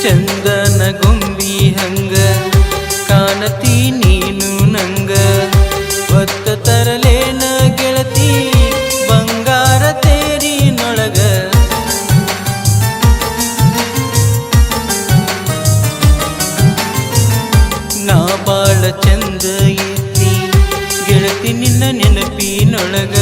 ಚಂದನ ಗೊಂಬಿ ಹಂಗ ಕಾಣತಿ ನೀನು ನಂಗ ಒತ್ತ ತರಲೇನ ಗೆಳತಿ ಬಂಗಾರ ತೇರಿನೊಳಗ ನಾ ಬಾಳ ಚಂದ ಇರ್ತಿ ಗೆಳತಿ ನಿನ್ನ ನೆನಪಿನೊಳಗ